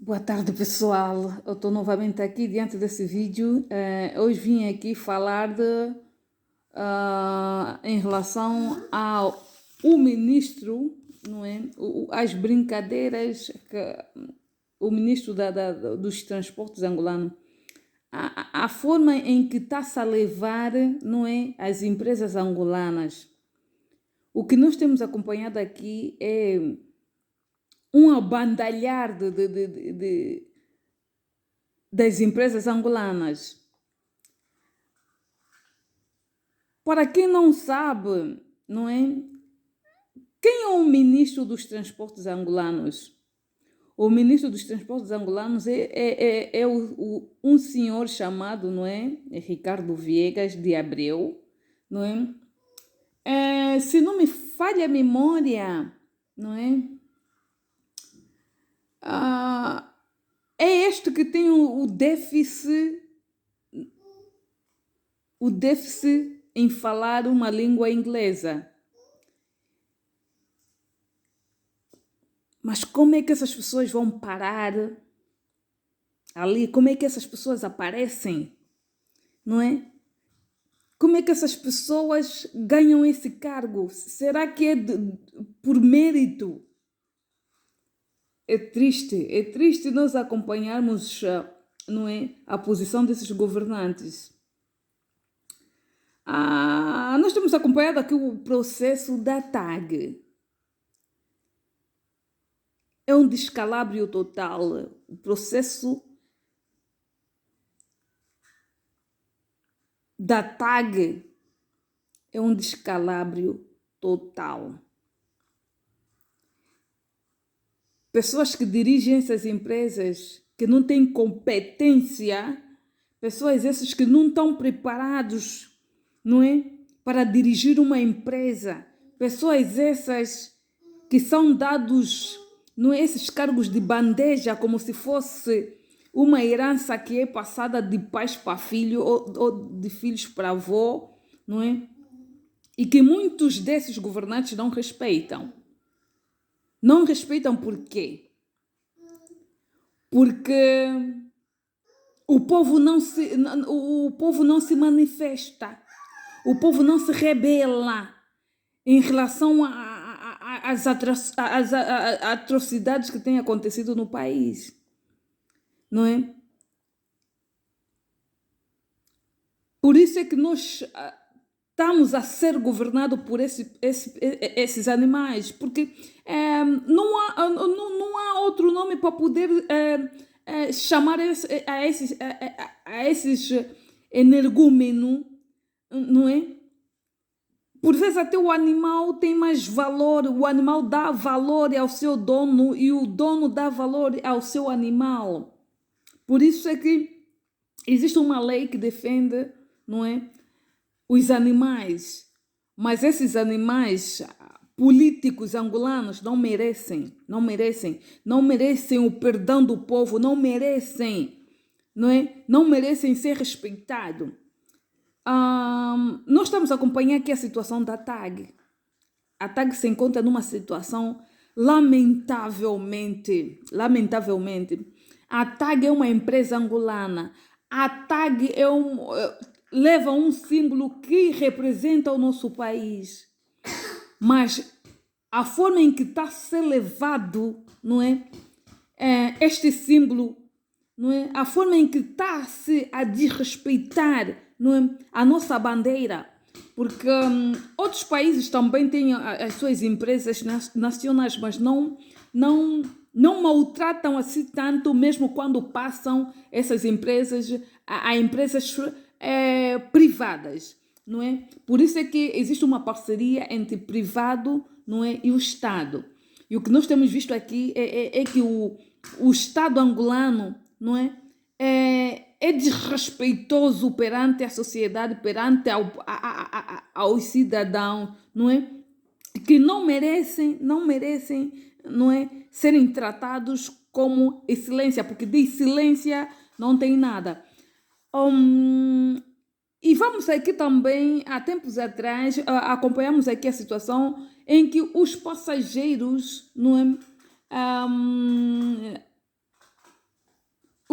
Boa tarde, pessoal. Eu estou novamente aqui diante desse vídeo. Hoje vim aqui falar em relação ao o ministro, não é? As brincadeiras que o ministro dos transportes angolano, a forma em que está-se a levar, não é, as empresas angolanas. O que nós temos acompanhado aqui é um abandalhar das empresas angolanas. Para quem não sabe, não é? Quem é o ministro dos transportes angolanos? O ministro dos transportes angolanos é um senhor chamado, não é? Ricardo Viegas de Abreu, não é? Se não me falha a memória, não é? É este que tem o déficit em falar uma língua inglesa. Mas como é que essas pessoas vão parar ali? Como é que essas pessoas aparecem? Não é? Como é que essas pessoas ganham esse cargo? Será que é por mérito? É triste nós acompanharmos, não é, a posição desses governantes. Nós temos acompanhado aqui o processo da TAG. É um descalabro total. O processo da TAG é um descalabro total. Pessoas que dirigem essas empresas que não têm competência, pessoas essas que não estão preparados, não é, para dirigir uma empresa, pessoas essas que são dados, não é, esses cargos de bandeja como se fosse uma herança que é passada de pais para filho ou de filhos para avô, não é? E que muitos desses governantes não respeitam. Não respeitam por quê? Porque o povo não se manifesta, o povo não se rebela em relação às atrocidades que têm acontecido no país, não é? Por isso é que nós estamos a ser governados por esses animais, porque não há outro nome para poder chamar a esses energúmenos, não é? Por vezes até o animal tem mais valor, o animal dá valor ao seu dono e o dono dá valor ao seu animal. Por isso é que existe uma lei que defende, não é, os animais, mas esses animais políticos angolanos não merecem o perdão do povo, não merecem, não é? Não merecem ser respeitados. Nós estamos a acompanhar aqui a situação da TAG. A TAG se encontra numa situação lamentavelmente, a TAG é uma empresa angolana. A TAG leva um símbolo que representa o nosso país. Mas a forma em que está a ser levado, não é? Este símbolo, não é? A forma em que está-se a desrespeitar, não é, a nossa bandeira. Porque outros países também têm as suas empresas nacionais, mas não maltratam assim tanto, mesmo quando passam essas empresas a empresas privadas, não é? Por isso é que existe uma parceria entre privado, não é, e o Estado. E o que nós temos visto aqui é que o Estado angolano, não é, é desrespeitoso perante a sociedade, perante aos cidadãos, não é? Que não merecem, não é, serem tratados como excelência, porque de excelência não tem nada. E vamos aqui também, há tempos atrás, acompanhamos aqui a situação em que os passageiros, não é,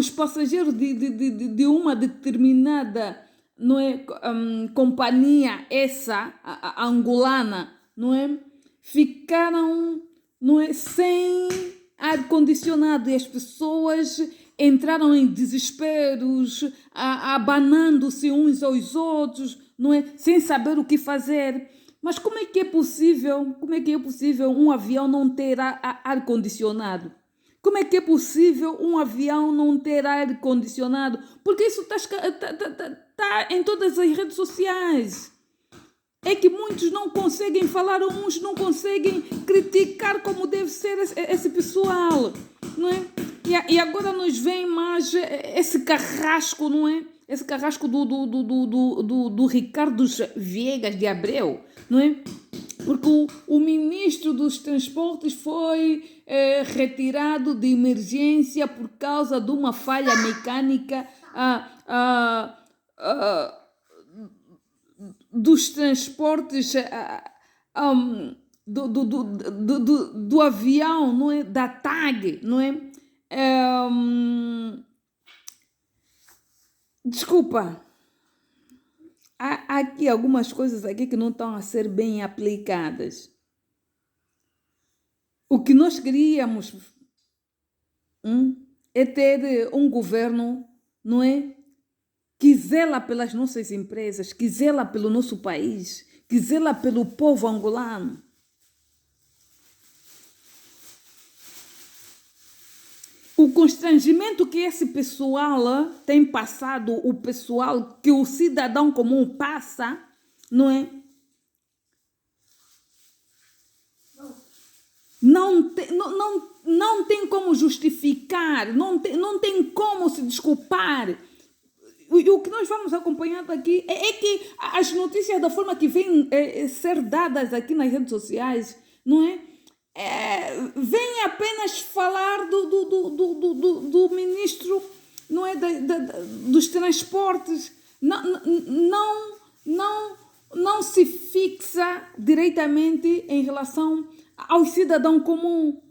os passageiros de uma determinada, não é, companhia, essa, a angolana, não é, ficaram, não é, sem ar-condicionado e as pessoas entraram em desesperos, abanando-se uns aos outros, não é, sem saber o que fazer. Mas como é que é possível, um avião não ter ar-condicionado? Como é que é possível um avião não ter ar-condicionado? Porque isso está em todas as redes sociais. É que muitos não conseguem falar, uns não conseguem criticar como deve ser esse pessoal, não é? E agora nos vem mais esse carrasco, não é? Esse carrasco do Ricardo Viegas de Abreu, não é? Porque o ministro dos Transportes foi retirado de emergência por causa de uma falha mecânica dos transportes do avião, não é? Da TAG, não é? Desculpa, há aqui algumas coisas aqui que não estão a ser bem aplicadas. O que nós queríamos é ter um governo, não é? Que zela pelas nossas empresas, que zela pelo nosso país, que zela pelo povo angolano. O constrangimento que esse pessoal tem passado, o pessoal que o cidadão comum passa, não é? Não tem como justificar, não tem como se desculpar. O que nós vamos acompanhando aqui é que as notícias da forma que vêm ser dadas aqui nas redes sociais, não é? Vem apenas falar do ministro, não é, dos transportes, não se fixa diretamente em relação ao cidadão comum,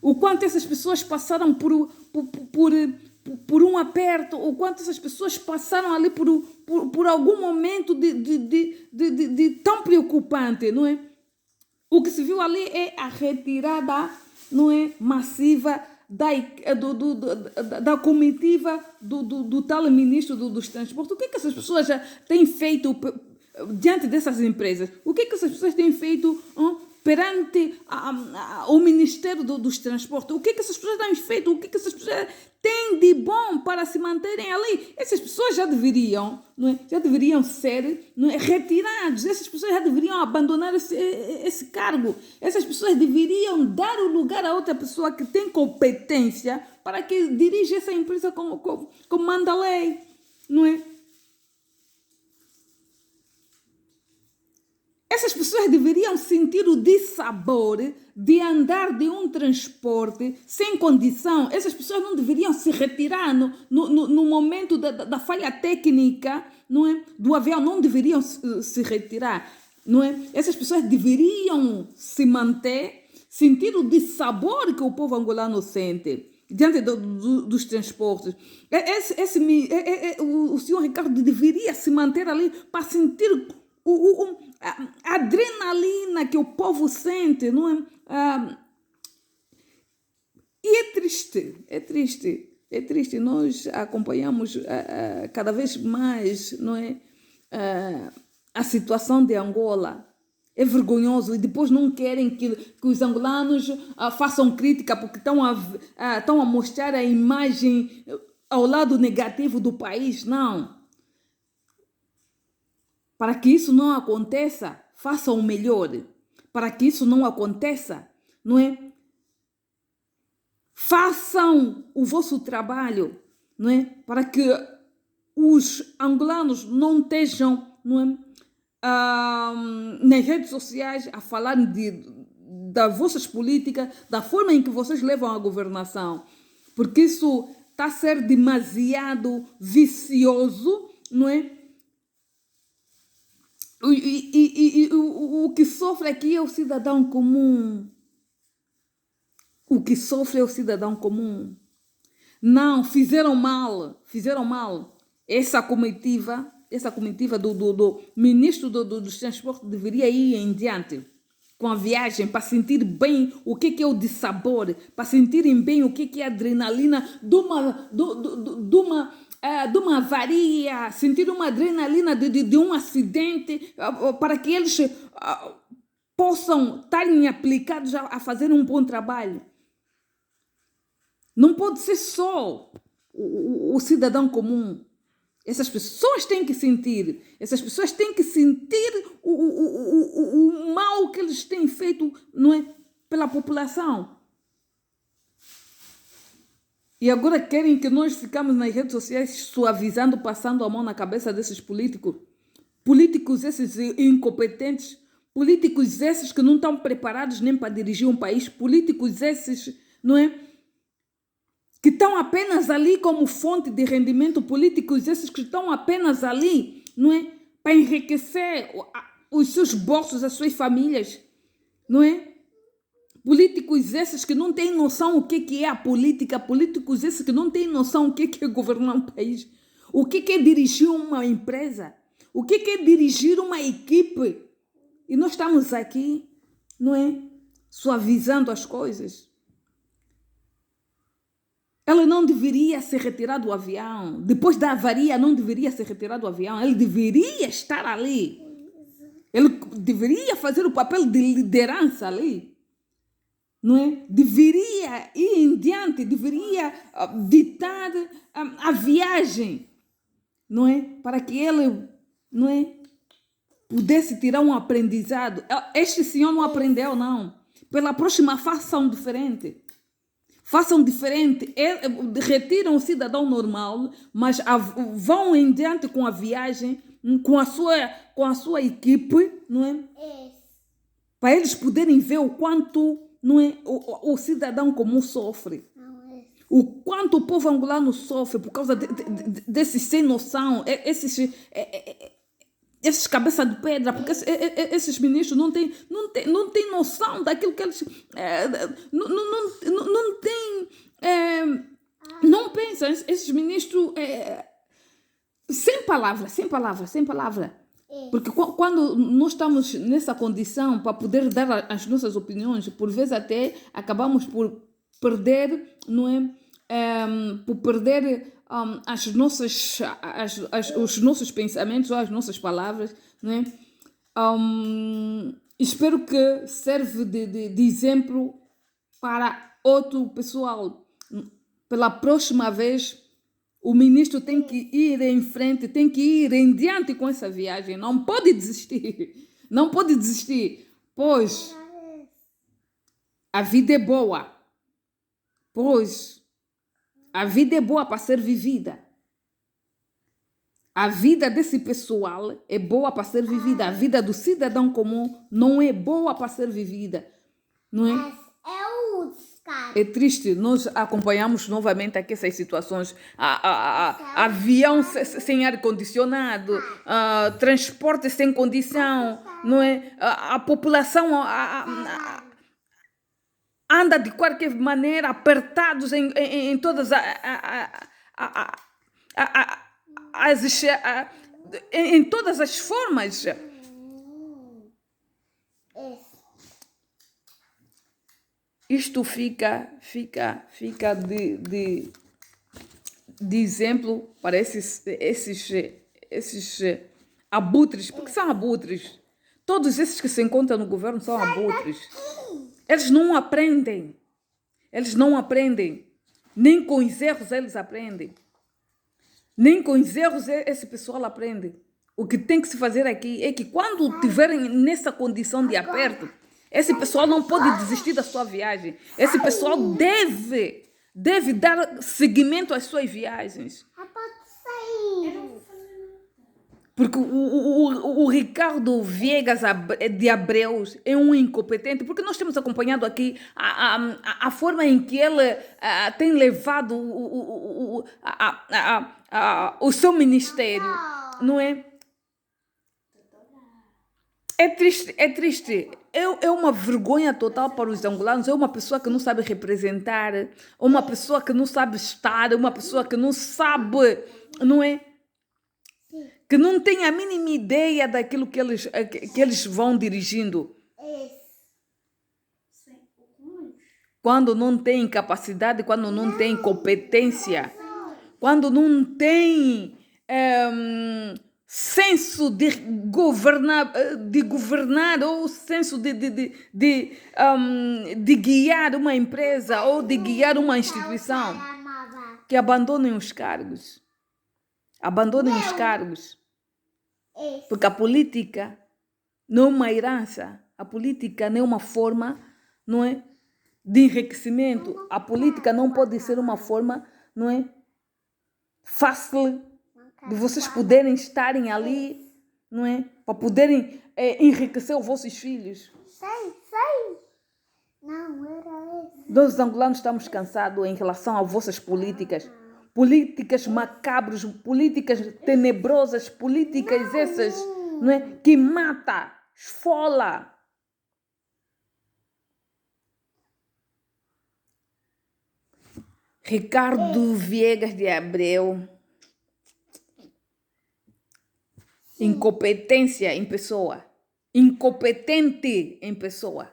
o quanto essas pessoas passaram por um aperto, o quanto essas pessoas passaram ali por algum momento de tão preocupante, não é? O que se viu ali é a retirada, não é, massiva da comitiva do tal ministro dos transportes. O que essas pessoas já têm feito diante dessas empresas? O que essas pessoas têm feito perante o Ministério dos Transportes? O que essas pessoas têm feito? O que essas pessoas têm de bom para se manterem ali? Essas pessoas já deveriam, não é? Já deveriam ser, não é, retirados. Essas pessoas já deveriam abandonar esse cargo. Essas pessoas deveriam dar o lugar a outra pessoa que tem competência para que dirija essa empresa como manda a lei, não é? Essas pessoas deveriam sentir o dissabor de andar de um transporte sem condição. Essas pessoas não deveriam se retirar no momento da falha técnica, não é? Do avião, não deveriam se retirar, não é? Essas pessoas deveriam se manter, sentir o dissabor que o povo angolano sente diante dos transportes. O senhor Ricardo deveria se manter ali para sentir a adrenalina que o povo sente, não é? E é triste. Nós acompanhamos cada vez mais, não é? A situação de Angola. É vergonhoso e depois não querem que os angolanos façam crítica porque estão a mostrar a imagem ao lado negativo do país. Não. Para que isso não aconteça, façam o melhor. Para que isso não aconteça, não é? Façam o vosso trabalho, não é? Para que os angolanos não estejam, não é? Nas redes sociais a falar das vossas políticas, da forma em que vocês levam a governação. Porque isso está a ser demasiado vicioso, não é? O que sofre aqui é o cidadão comum. O que sofre é o cidadão comum. Não, fizeram mal, fizeram mal. Essa comitiva do ministro dos transportes deveria ir em diante com a viagem para sentir bem o que é o dissabor, para sentirem bem o que é a adrenalina de uma avaria, sentir uma adrenalina de um acidente, para que eles possam estar aplicados a fazer um bom trabalho. Não pode ser só o cidadão comum. Essas pessoas têm que sentir. Essas pessoas têm que sentir o mal que eles têm feito, não é, pela população. E agora querem que nós ficamos nas redes sociais suavizando, passando a mão na cabeça desses políticos. Políticos esses incompetentes. Políticos esses que não estão preparados nem para dirigir um país. Políticos esses, não é, que estão apenas ali como fonte de rendimento. Políticos esses que estão apenas ali, não é, para enriquecer os seus bolsos, as suas famílias, não é? Políticos esses que não têm noção o que é a política, políticos esses que não têm noção o que é governar um país, o que é dirigir uma empresa, o que é dirigir uma equipe. E nós estamos aqui, não é, suavizando as coisas. Ela não deveria se retirar do avião. Depois da avaria, não deveria se retirar do avião. Ele deveria estar ali. Ele deveria fazer o papel de liderança ali. Não é? Deveria ir em diante, deveria ditar a viagem, não é? Para que ele, não é, pudesse tirar um aprendizado. Este senhor não aprendeu, não. Pela próxima, façam diferente. Façam diferente. Retiram o cidadão normal, mas vão em diante com a viagem, com a sua equipe, não é? Para eles poderem ver o quanto, não é, o cidadão comum sofre. O quanto o povo angolano sofre por causa desses sem noção, esses cabeça de pedra, porque esses ministros não têm noção daquilo que eles não têm, não pensam. Esses ministros, sem palavra. Porque quando nós estamos nessa condição para poder dar as nossas opiniões, por vezes até acabamos por perder, não é? Por perder os nossos pensamentos ou as nossas palavras, não é? Espero que serve de exemplo para outro pessoal. Pela próxima vez, o ministro tem que ir em frente, tem que ir em diante com essa viagem. Não pode desistir. Não pode desistir. Pois a vida é boa. Pois a vida é boa para ser vivida. A vida desse pessoal é boa para ser vivida. A vida do cidadão comum não é boa para ser vivida. Não é? É triste, nós acompanhamos novamente aqui essas situações. Avião sem ar-condicionado, transporte sem condição, não é? A população anda de qualquer maneira apertados em todas em todas as formas. Isto fica de exemplo para esses abutres, porque são abutres. Todos esses que se encontram no governo são abutres. Eles não aprendem. Nem com os erros eles aprendem. Nem com os erros esse pessoal aprende. O que tem que se fazer aqui é que quando estiverem nessa condição de aperto, esse pessoal não pode desistir da sua viagem. Esse pessoal deve dar seguimento às suas viagens. Porque o Ricardo Viegas de Abreus é um incompetente, porque nós temos acompanhado aqui a forma em que ele tem levado o seu ministério, não é? É triste. é uma vergonha total para os angolanos. É uma pessoa que não sabe representar, é uma pessoa que não sabe estar, é uma pessoa que não sabe, não é? Que não tem a mínima ideia daquilo que eles vão dirigindo. Quando não tem capacidade, quando não tem competência, quando não tem senso de governar ou senso de guiar uma empresa ou de guiar uma instituição, que abandonem os cargos. Abandonem os cargos. Porque a política não é uma herança. A política não é uma forma, não é, de enriquecimento. A política não pode ser uma forma, não é, fácil de vocês poderem estarem ali, não é, para poderem enriquecer os vossos filhos. Sei. Não, era esse. Nós, os angolanos, estamos cansados em relação às vossas políticas. Políticas macabras, políticas tenebrosas, políticas essas, não é, que mata, esfola. Ricardo Viegas de Abreu. Incompetência em pessoa. Incompetente em pessoa.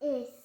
Esse.